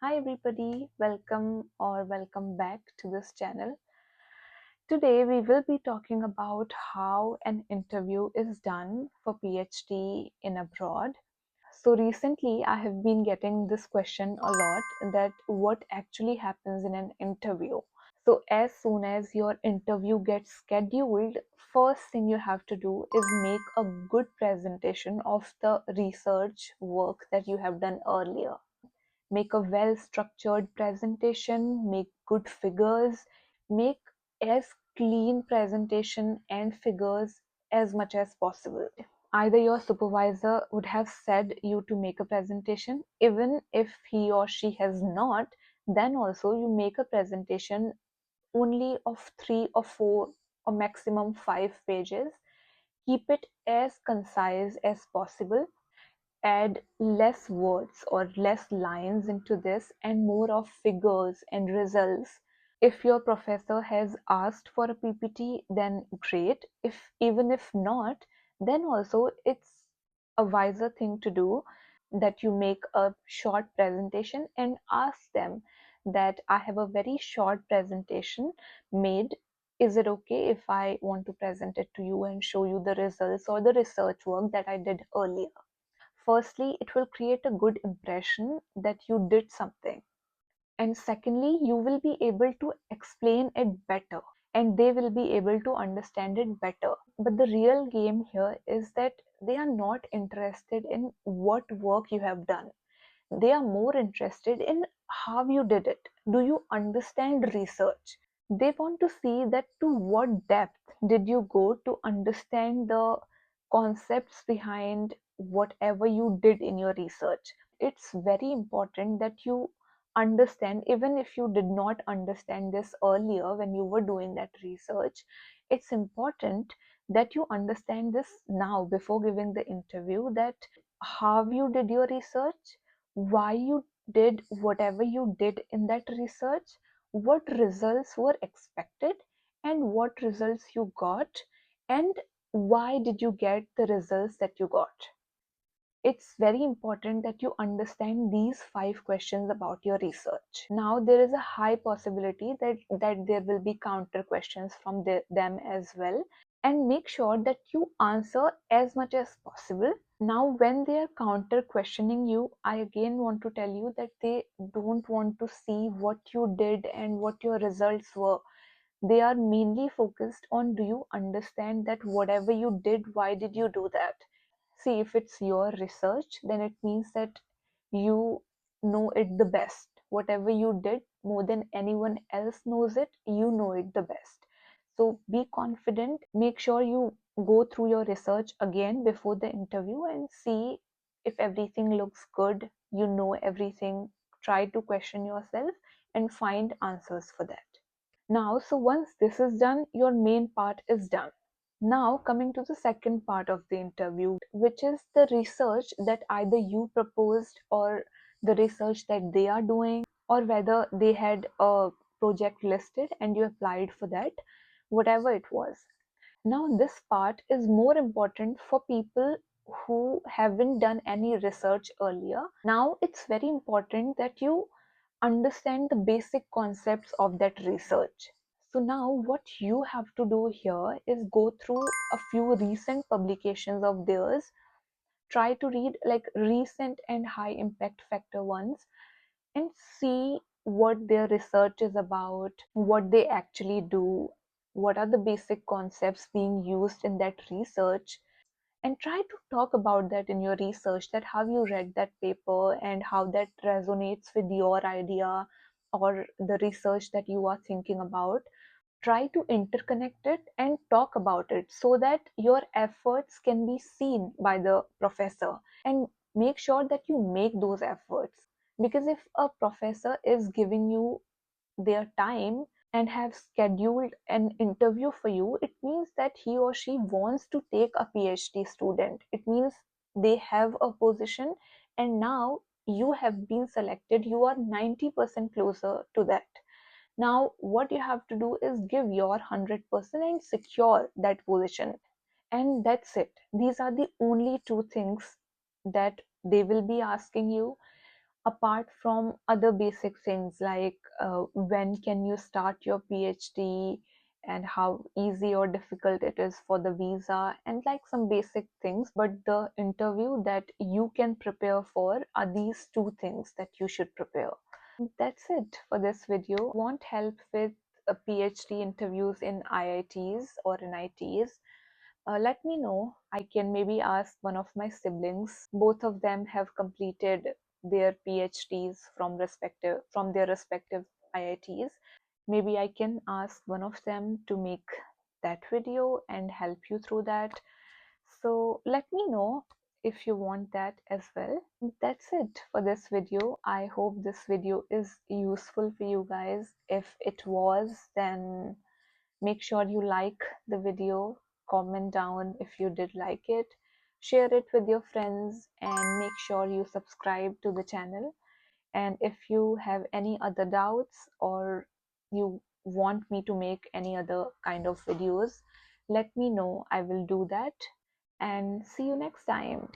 Hi everybody, welcome back to this channel. Today we will be talking about how an interview is done for PhD in abroad. So recently I have been getting this question a lot, that what actually happens in an interview. So as soon as your interview gets scheduled, first thing you have to do is make a good presentation of the research work that you have done earlier. Make a well structured presentation, make good figures, make as clean presentation and figures as much as possible. Either your supervisor would have said you to make a presentation, even if he or she has not, then also you make a presentation only of 3 or 4 or maximum 5 pages. Keep it as concise as possible. Add less words or less lines into this and more of figures and results. If your professor has asked for a PPT, then great. If even if not, then also it's a wiser thing to do that you make a short presentation and ask them that I have a very short presentation made. Is it okay if I want to present it to you and show you the results or the research work that I did earlier? Firstly, it will create a good impression that you did something. And secondly, you will be able to explain it better and they will be able to understand it better. But the real game here is that they are not interested in what work you have done. They are more interested in how you did it. Do you understand research? They want to see that to what depth did you go to understand the concepts behind whatever you did in your research. It's very important that you understand, even if you did not understand this earlier when you were doing that research, it's important that you understand this now before giving the interview, that how you did your research, why you did whatever you did in that research, what results were expected, and what results you got, and why did you get the results that you got. It's very important that you understand these 5 questions about your research. Now, there is a high possibility that there will be counter questions from them as well. And make sure that you answer as much as possible. Now, when they are counter questioning you, I again want to tell you that they don't want to see what you did and what your results were. They are mainly focused on, do you understand that whatever you did, why did you do that? See, if it's your research, then it means that you know it the best. Whatever you did, more than anyone else knows it, you know it the best. So be confident. Make sure you go through your research again before the interview and see if everything looks good, you know everything. Try to question yourself and find answers for that. Now, so once this is done, your main part is done. Now, coming to the second part of the interview, which is the research that either you proposed or the research that they are doing, or whether they had a project listed and you applied for that, whatever it was. Now, this part is more important for people who haven't done any research earlier. Now, it's very important that you understand the basic concepts of that research. So now what you have to do here is go through a few recent publications of theirs. Try to read like recent and high impact factor ones and see what their research is about, what they actually do, what are the basic concepts being used in that research, and try to talk about that in your research, that how you read that paper and how that resonates with your idea or the research that you are thinking about. Try to interconnect it and talk about it so that your efforts can be seen by the professor, and make sure that you make those efforts. Because if a professor is giving you their time and have scheduled an interview for you, it means that he or she wants to take a PhD student. It means they have a position, and now you have been selected. You are 90% closer to that. Now, what you have to do is give your 100% and secure that position. And that's it. These are the only two things that they will be asking you. apart from other basic things like when can you start your PhD and how easy or difficult it is for the visa and like some basic things, but the interview that you can prepare for are these two things that you should prepare. That's it for this video. Want help with PhD interviews in IITs or in ITs? Let me know. I can maybe ask one of my siblings. Both of them have completed their PhDs from their respective IITs. Maybe I can ask one of them to make that video and help you through that. So let me know if you want that as well. That's it for this video. I hope this video is useful for you guys. If it was, then make sure you like the video, comment down if you did like it, share it with your friends, and make sure you subscribe to the channel. And if you have any other doubts or you want me to make any other kind of videos, let me know. I will do that. And see you next time.